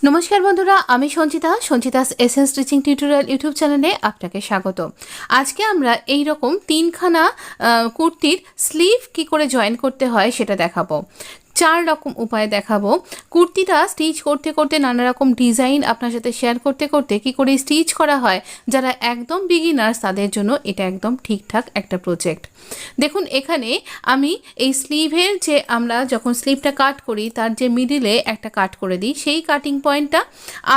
নমস্কার বন্ধুরা, আমি Sanchita's essence stitching tutorial YouTube চ্যানেলে আপনাকে স্বাগত। আজকে আমরা এই রকম তিনখানা কুর্তির স্লিভ কি করে জয়েন করতে হয় সেটা দেখাবো। 4 রকম উপায় দেখাবো। কুর্তিটা স্টিচ করতে করতে নানা রকম ডিজাইন আপনার সাথে শেয়ার করতে করতে কি করে স্টিচ করা হয়, যারা একদম বিগিনার্স তাদের জন্য এটা একদম ঠিকঠাক একটা প্রজেক্ট। দেখুন, এখানে আমি এই স্লিভের যে আমরা যখন স্লিভটা কাট করি তার যে মিডিলে একটা কাট করে দিই, সেই কাটিং পয়েন্টটা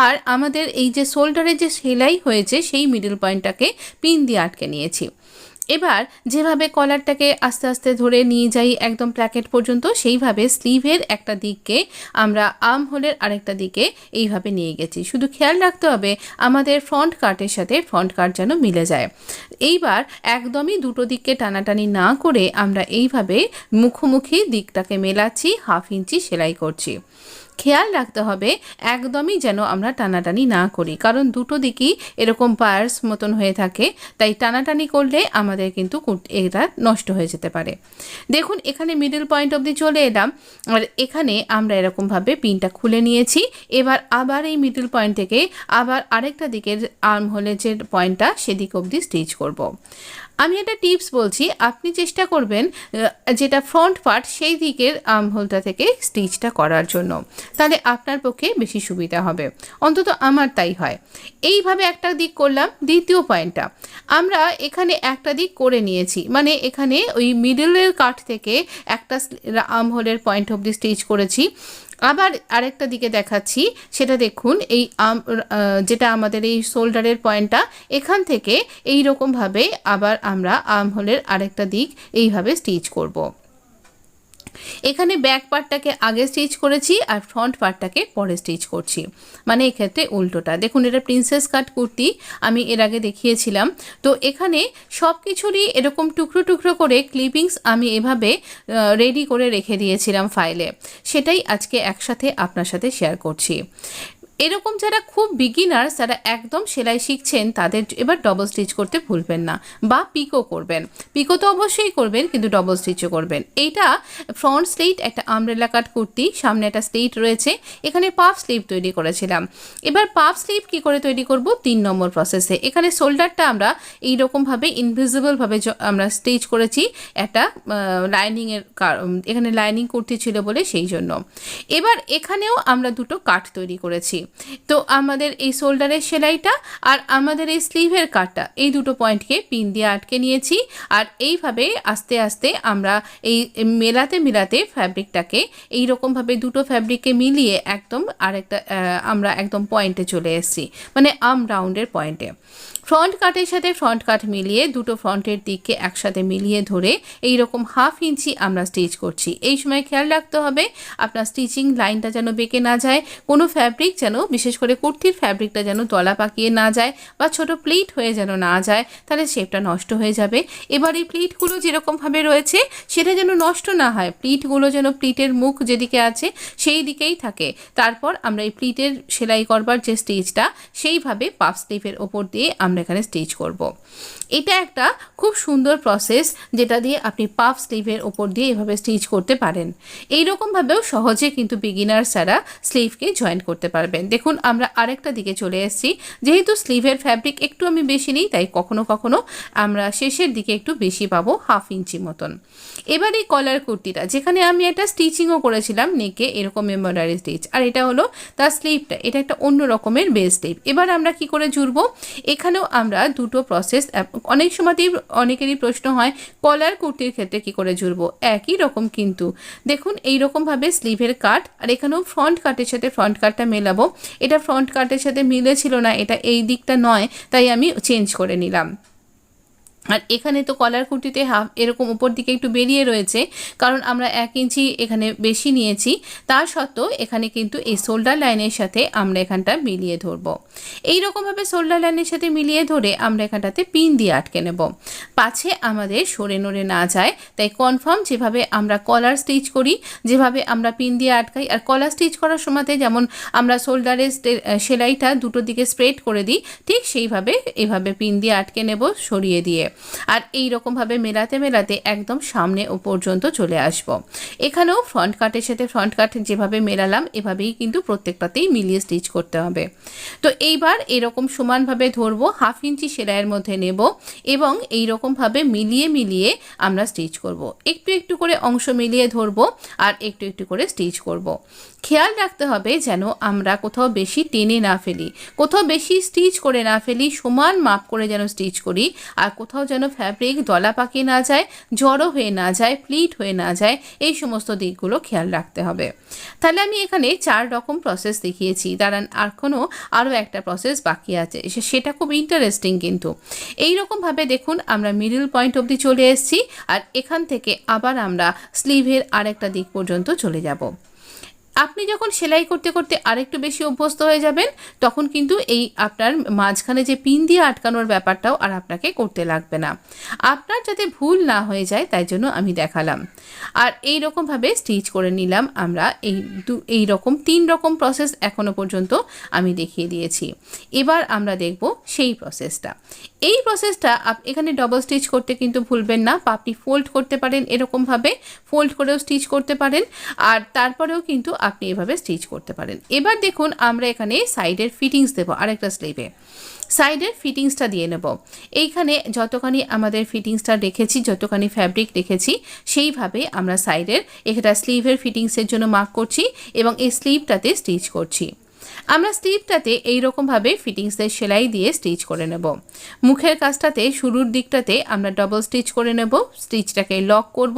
আর আমাদের এই যে শোল্ডারে যে সেলাই হয়েছে সেই মিডল পয়েন্টটাকে পিন দিয়ে আটকে নিয়েছি। এবার যেভাবে কলারটাকে আস্তে আস্তে ধরে নিয়ে যাই একদম প্ল্যাকেট পর্যন্ত, সেইভাবে স্লিভের একটা দিককে আমরা আর্ম হোলের আরেকটা দিকে এইভাবে নিয়ে গেছি। শুধু খেয়াল রাখতে হবে আমাদের ফ্রন্ট কাটের সাথে ফ্রন্ট কাট যেন মিলে যায়। এইবার একদমই দুটো দিককে টানাটানি না করে আমরা এইভাবে মুখোমুখি দিকটাকে মেলাচ্ছি, 1/2 ইঞ্চি সেলাই করছি। খেয়াল রাখতে হবে একদমই যেন আমরা টানাটানি না করি, কারণ দুটো দিকই এরকম পায়ার্স মতন হয়ে থাকে, তাই টানাটানি করলে আমাদের কিন্তু এটা নষ্ট হয়ে যেতে পারে। দেখুন, এখানে মিডল পয়েন্ট অবধি চলে এলাম আর এখানে আমরা এরকমভাবে পিনটা খুলে নিয়েছি। এবার আবার এই মিডল পয়েন্ট থেকে আবার আরেকটা দিকের আর্ম হোলের যে পয়েন্টটা সেদিক অবধি স্টিচ করব। আমি একটা টিপস বলছি, আপনি চেষ্টা করবেন যেটা ফ্রন্ট পার্ট সেই দিকের আর্ম হোলটা থেকে স্টিচটা করার জন্য, তাহলে আপনার পক্ষে বেশি সুবিধা হবে, অন্তত আমার তাই হয়। এইভাবে একটা দিক করলাম। দ্বিতীয় পয়েন্টটা আমরা এখানে একটা দিক করে নিয়েছি, মানে এখানে ওই মিডলের কাট থেকে একটা আর্ম হোলের পয়েন্ট অবধি স্টিচ করেছি। আবার আরেকটা দিকে দেখাচ্ছি, সেটা দেখুন, এই যেটা আমাদের এই শোল্ডারের পয়েন্টটা, এখান থেকে এই রকমভাবে আবার আমরা আর্ম হোলের আরেকটা দিক এইভাবে স্টিচ করব। এখানে ব্যাক পার্টটাকে আগে স্টিচ করেছি আর ফ্রন্ট পার্টটাকে পরে স্টিচ করছি, মানে এক্ষেত্রে উল্টোটা। দেখুন, এটা প্রিন্সেস কাট কুর্তি, আমি এর আগে দেখিয়েছিলাম। তো এখানে সব কিছুরই এরকম টুকরো টুকরো করে ক্লিপিংস আমি এভাবে রেডি করে রেখে দিয়েছিলাম ফাইলে, সেটাই আজকে একসাথে আপনার সাথে শেয়ার করছি। এরকম যারা খুব বিগিনার্স, যারা একদম সেলাই শিখছেন, তাদের এবার ডবল স্টিচ করতে ভুলবেন না, বা পিকো করবেন। পিকো তো অবশ্যই করবেন, কিন্তু ডবল স্টিচও করবেন। এইটা ফ্রন্ট স্লিট একটা আমব্রেলা কাট কুর্তি, সামনে একটা স্লিট রয়েছে, এখানে পাফ স্লিভ তৈরি করেছিলাম। এবার পাফ স্লিভ কি করে তৈরি করব, 3 নম্বর প্রসেসে। এখানে শোল্ডারটা আমরা এইরকমভাবে ইনভিজিবলভাবে আমরা স্টিচ করেছি একটা লাইনিংয়ের, এখানে লাইনিং কুর্তি ছিল বলে সেই জন্য। এবার এখানেও আমরা দুটো কাট তৈরি করেছি। তো আমাদের এই শোল্ডারের সেলাইটা আর আমাদের এই স্লিভের কাটটা, এই দুটো পয়েন্টকে পিন দিয়ে আটকে নিয়েছি। আর এইভাবে আস্তে আস্তে আমরা এই মেলাতে ফ্যাব্রিকটাকে এইরকমভাবে দুটো ফ্যাব্রিককে মিলিয়ে একদম আরেকটা আমরা একদম পয়েন্টে চলে এসেছি, মানে আর্ম রাউন্ডের পয়েন্টে। ফ্রন্ট কাটের সাথে ফ্রন্ট কাট মিলিয়ে দুটো ফ্রন্টের দিককে একসাথে মিলিয়ে ধরে এইরকম 1/2 ইঞ্চি আমরা স্টিচ করছি। এই সময় খেয়াল রাখতে হবে আপনার স্টিচিং লাইনটা যেন বেঁকে না যায়, কোনো ফ্যাব্রিক যেন, বিশেষ করে কুর্তির ফ্যাব্রিকটা যেন তলা পাকিয়ে না যায় বা ছোট প্লিট হয়ে যেন না যায়, তাহলে শেপটা নষ্ট হয়ে যাবে। এবার এই প্লিটগুলো যেরকমভাবে রয়েছে সেটা যেন নষ্ট না হয়, প্লিটগুলো যেন প্লিটের মুখ যেদিকে আছে সেই দিকেই থাকে। তারপর আমরা এই প্লিটের সেলাই করবার যে স্টিচটা, সেইভাবে পাফ স্লিভের ওপর দিয়ে আমরা এখানে স্টিচ করব। এটা একটা খুব সুন্দর প্রসেস, যেটা দিয়ে আপনি পাফ স্লিভের ওপর দিয়ে এভাবে স্টিচ করতে পারেন। এইরকমভাবেও সহজে কিন্তু বিগিনার্সরা স্লিভকে জয়েন করতে পারবেন। দেখুন, আমরা আরেকটা দিকে চলে এসেছি। যেহেতু স্লিভের ফ্যাব্রিক একটু আমি বেশি নিই, তাই কখনো কখনো আমরা শেষের দিকে একটু বেশি পাবো, 1/2 ইঞ্চি মতন। এবার এই কলার কুর্তিটা, যেখানে আমি একটা স্টিচিংও করেছিলাম নেকে, এরকম এমব্রয়ডারি স্টিচ, আর এটা হলো তার স্লিভটা, এটা একটা অন্য রকমের বেস স্লিভ। এবার আমরা কি করে জুড়বো, এখানেও আমরা দুটো প্রসেস। অনেক সময়তেই অনেকেরই প্রশ্ন হয় কলার কুর্তির ক্ষেত্রে কি করে জুড়বো, একই রকম কিন্তু। দেখুন, এইরকমভাবে স্লিভের কাট, আর এখানেও ফ্রন্ট কাটের সাথে ফ্রন্ট কাটটা মেলাবো। এটা ফ্রন্ট কাটের সাথে মিলেছিল না, এটা এই দিকটা নয়, তাই আমি চেঞ্জ করে নিলাম। আর এখানে তো কলার কুর্তিতে এরকম উপর দিকে একটু বেরিয়ে রয়েছে, কারণ আমরা 1 ইঞ্চি এখানে বেশি নিয়েছি। তা সত্ত্বেও এখানে কিন্তু এই শোল্ডার লাইনের সাথে আমরা এখানটা মিলিয়ে ধরবো। এইরকমভাবে শোল্ডার লাইনের সাথে মিলিয়ে ধরে আমরা এখানটাতে পিন দিয়ে আটকে নেব, পাছে আমাদের সরে নড়ে না যায়। তাই কনফার্ম যেভাবে আমরা কলার স্টিচ করি, যেভাবে আমরা পিন দিয়ে আটকাই, আর কলার স্টিচ করার সময়তে যেমন আমরা শোল্ডারের সেলাইটা দুটো দিকে স্প্রেড করে দিই, ঠিক সেইভাবে এভাবে পিন দিয়ে আটকে নেব সরিয়ে দিয়ে। আর এই রকমভাবে মেলাতে মেলাতে একদম সামনে ও পর্যন্ত চলে আসব। এখানেও ফ্রন্ট কাটের সাথে ফ্রন্ট কাট যেভাবে মেলালাম এভাবেই কিন্তু প্রত্যেকটাতেই মিলিয়ে স্টিচ করতে হবে। তো এইবার এরকম সমানভাবে ধরবো, 1/2 ইঞ্চি সেলাইয়ের মধ্যে নেব এবং এই রকমভাবে মিলিয়ে মিলিয়ে আমরা স্টিচ করব। একটু একটু করে অংশ মিলিয়ে ধরবো আর একটু একটু করে স্টিচ করব। খেয়াল রাখতে হবে যেন আমরা কোথাও বেশি টেনে না ফেলি, কোথাও বেশি স্টিচ করে না ফেলি, সমান মাপ করে যেন স্টিচ করি। আর কোথাও যেন ফ্যাব্রিক দলা পাকিয়ে না যায়, জড়ো হয়ে না যায়, প্লিট হয়ে না যায়, এই সমস্ত দিকগুলো খেয়াল রাখতে হবে। তাহলে আমি এখানে 4 রকম প্রসেস দেখিয়েছি, দাঁড়ান আরও একটা প্রসেস বাকি আছে, সেটা খুব ইন্টারেস্টিং কিন্তু। এইরকমভাবে দেখুন আমরা মিডল পয়েন্ট অবধি চলে এসেছি আর এখান থেকে আবার আমরা স্লিভের আরেকটা দিক পর্যন্ত চলে যাব। আপনি যখন সেলাই করতে করতে আরেকটু বেশি অভ্যস্ত হয়ে যাবেন তখন কিন্তু এই আপনার মাঝখানে যে পিন দিয়ে আটকানোর ব্যাপারটাও আর আপনাকে করতে লাগবে না। আপনার যাতে ভুল না হয়ে যায় তাই জন্য আমি দেখালাম। আর এই রকমভাবে স্টিচ করে নিলাম আমরা। এই রকম 3 রকম প্রসেস এখনো পর্যন্ত আমি দেখিয়ে দিয়েছি। এবার আমরা দেখব সেই প্রসেসটা। এই প্রসেসটা এখানে ডবল স্টিচ করতে কিন্তু ভুলবেন না। আপনি ফোল্ড করতে পারেন, এরকমভাবে ফোল্ড করেও স্টিচ করতে পারেন আর তারপরেও কিন্তু আপনি এভাবে স্টিচ করতে পারেন। এবার দেখুন আমরা এখানে সাইডের ফিটিংস দেবো আরেকটা স্লিভে। সাইডের ফিটিংসটা দিয়ে নেব। এইখানে যতখানি আমাদের ফিটিংসটা রেখেছি, যতখানি ফ্যাব্রিক রেখেছি সেইভাবে আমরা সাইডের একটা স্লিভের ফিটিংসের জন্য মার্ক করছি এবং এই স্লিভটাতে স্টিচ করছি। আমরা স্লিভটাতে এইরকমভাবে ফিটিংসের সেলাই দিয়ে স্টিচ করে নেব। মুখের কাজটাতে শুরুর দিকটাতে আমরা ডবল স্টিচ করে নেব, স্টিচটাকে লক করব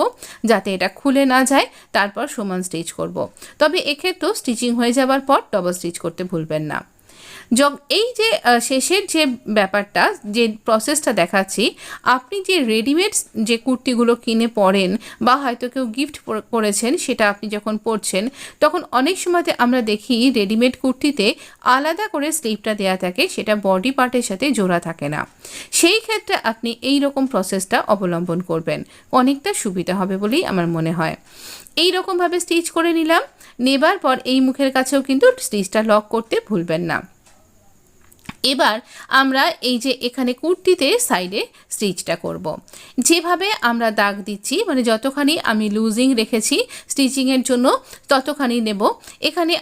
যাতে এটা খুলে না যায়, তারপর সমান স্টিচ করব। তবে এক্ষেত্রেও স্টিচিং হয়ে যাবার পর ডবল স্টিচ করতে ভুলবেন না। এই যে শেষের যে ব্যাপারটা, যে প্রসেসটা দেখাচ্ছি, আপনি যে রেডিমেড যে কুর্তিগুলো কিনে পরেন বা হয়তো কেউ গিফট করেছেন, সেটা আপনি যখন পরছেন তখন অনেক সময়তে আমরা দেখি রেডিমেড কুর্তিতে আলাদা করে স্লিভটা দেওয়া থাকে, সেটা বডি পার্টের সাথে জোড়া থাকে না। সেই ক্ষেত্রে আপনি এই রকম প্রসেসটা অবলম্বন করবেন, অনেকটা সুবিধা হবে বলেই আমার মনে হয়। এই রকমভাবে স্টিচ করে নিলাম। নেবার পর এই মুখের কাছেও কিন্তু স্টিচটা লক করতে ভুলবেন না। এবার আমরা এই যে এখানে কুর্তিতে সাইডে স্টিচটা করব। যেভাবে আমরা দাগ দিচ্ছি, মানে যতখানি আমি লুজিং রেখেছি স্টিচিংয়ের জন্য ততখানি নেব। এখানে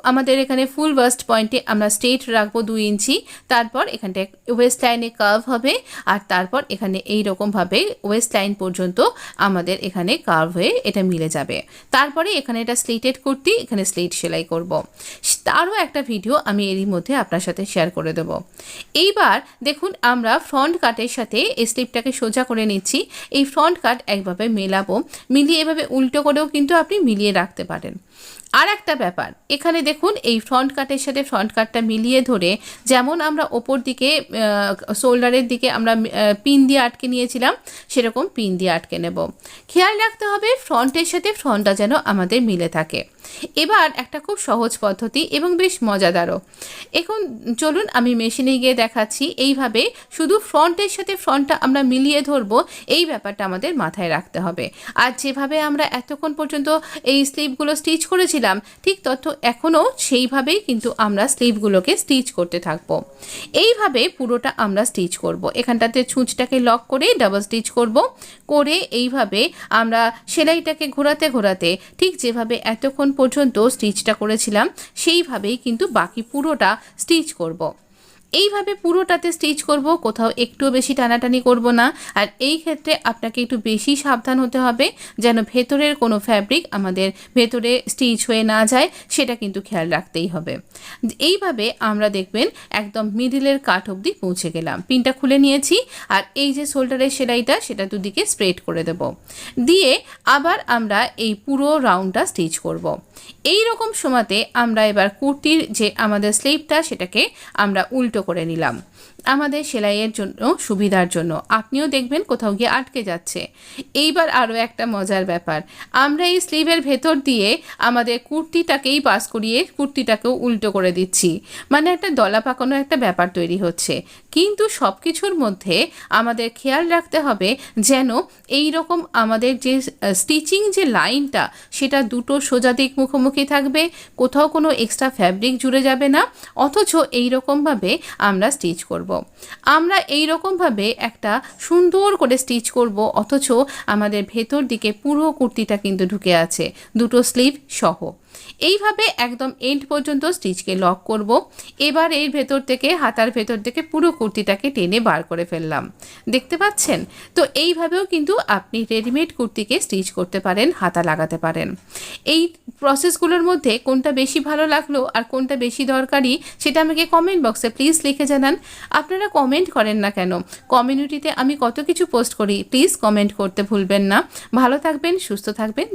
আমাদের এখানে ফুল ওয়েস্ট পয়েন্টে আমরা স্ট্রেট রাখবো 2 ইঞ্চি। তারপর এখানটায় ওয়েস্ট লাইনে কার্ভ হবে আর তারপর এখানে এই রকমভাবে ওয়েস্ট লাইন পর্যন্ত আমাদের এখানে কার্ভ হয়ে এটা মিলে যাবে। তারপরে এখানে এটা স্লিটেড কুর্তি, এখানে স্লিট সেলাই করব। তারও একটা ভিডিও আমি এরই মধ্যে আপনার সাথে শেয়ার করে দেব। এইবার দেখুন আমরা ফ্রন্ট কাটের সাথে এই স্লিপটাকে সোজা করে নিচ্ছি। এই ফ্রন্ট কাট একভাবে মেলাবো, মিলিয়ে এভাবে উল্টো করেও কিন্তু আপনি মিলিয়ে রাখতে পারেন। আর একটা ব্যাপার, এখানে দেখুন এই ফ্রন্ট কাটের সাথে ফ্রন্ট কাটটা মিলিয়ে ধরে যেমন আমরা ওপর দিকে শোল্ডারের দিকে আমরা পিন দিয়ে আটকে নিয়েছিলাম, সেরকম পিন দিয়ে আটকে নেব। খেয়াল রাখতে হবে ফ্রন্টের সাথে ফ্রন্টটা যেন আমাদের মিলে থাকে। এবার একটা খুব সহজ পদ্ধতি এবং বেশ মজাদারও। এখন চলুন আমি মেশিনে গিয়ে দেখাচ্ছি। এইভাবে শুধু ফ্রন্টের সাথে ফ্রন্টটা আমরা মিলিয়ে ধরবো, এই ব্যাপারটা আমাদের মাথায় রাখতে হবে। আর যেভাবে আমরা এতক্ষণ পর্যন্ত এই স্লিভগুলো স্টিচ করেছিলাম, ঠিক এখনও সেইভাবেই কিন্তু আমরা স্লিভগুলোকে স্টিচ করতে থাকবো। এইভাবে পুরোটা আমরা স্টিচ করব। এখানটাতে ছুঁচটাকে লক করে ডাবল স্টিচ করব, করে এইভাবে আমরা সেলাইটাকে ঘোরাতে ঘোরাতে ঠিক যেভাবে এতক্ষণ পর্যন্ত স্টিচটা করেছিলাম সেইভাবেই কিন্তু বাকি পুরোটা স্টিচ করব। এইভাবে পুরোটাতে স্টিচ করব, কোথাও একটু বেশি টানাটানি করব না। আর এই ক্ষেত্রে আপনাকে একটু বেশি সাবধান হতে হবে যেন ভেতরের কোনো ফ্যাব্রিক আমাদের ভেতরে স্টিচ হয়ে না যায়, সেটা কিন্তু খেয়াল রাখতেই হবে। এইভাবে আমরা দেখবেন একদম মিডিলের কাট অবধি পৌঁছে গেলাম। পিনটা খুলে নিয়েছি আর এই যে শোল্ডারের সেলাইটা সেটা দুদিকে স্প্রেড করে দেব, দিয়ে আবার আমরা এই পুরো রাউন্ডটা স্টিচ করব। এই রকম সময়তে আমরা এবার কুর্তির যে আমাদের স্লিভটা সেটাকে আমরা উল্টো করে নিলাম আমাদের সেলাইয়ের জন্য সুবিধার জন্য। আপনিও দেখবেন কোথাও গিয়ে আটকে যাচ্ছে। এইবার আরও একটা মজার ব্যাপার, আমরা এই স্লিভের ভেতর দিয়ে আমাদের কুর্তিটাকেই পাস করিয়ে কুর্তিটাকেও উল্টো করে দিচ্ছি, মানে একটা দলা পাকানো একটা ব্যাপার তৈরি হচ্ছে। কিন্তু সব কিছুর মধ্যে আমাদের খেয়াল রাখতে হবে যেন এই রকম আমাদের যে স্টিচিং যে লাইনটা সেটা দুটো সোজা দিক মুখোমুখি থাকবে, কোথাও কোনো এক্সট্রা ফ্যাব্রিক জুড়ে যাবে না, অথচ এই রকমভাবে আমরা স্টিচ করব। আমরা এই রকমভাবে একটা সুন্দর করে স্টিচ করব, অথচ আমাদের ভেতর দিকে পুরো কুর্তিটা কিন্তু ঢুকে আছে দুটো স্লিভ সহ। এইভাবে একদম এন্ড পর্যন্ত স্টিচকে লক করব। এবার এর ভেতর থেকে, হাতার ভেতর থেকে পুরো কুর্তিটাকে টেনে বার করে ফেললাম, দেখতে পাচ্ছেন তো। এইভাবেও কিন্তু আপনি রেডিমেড কুর্তিকে স্টিচ করতে পারেন, হাতা লাগাতে পারেন। এই প্রসেসগুলোর মধ্যে কোনটা বেশি ভালো লাগলো আর কোনটা বেশি দরকারি সেটা আমাকে কমেন্ট বক্সে প্লিজ লিখে জানান। আপনারা কমেন্ট করেন না কেন? কমিউনিটিতে আমি কত কিছু পোস্ট করি, প্লিজ কমেন্ট করতে ভুলবেন না। ভালো থাকবেন, সুস্থ থাকবেন।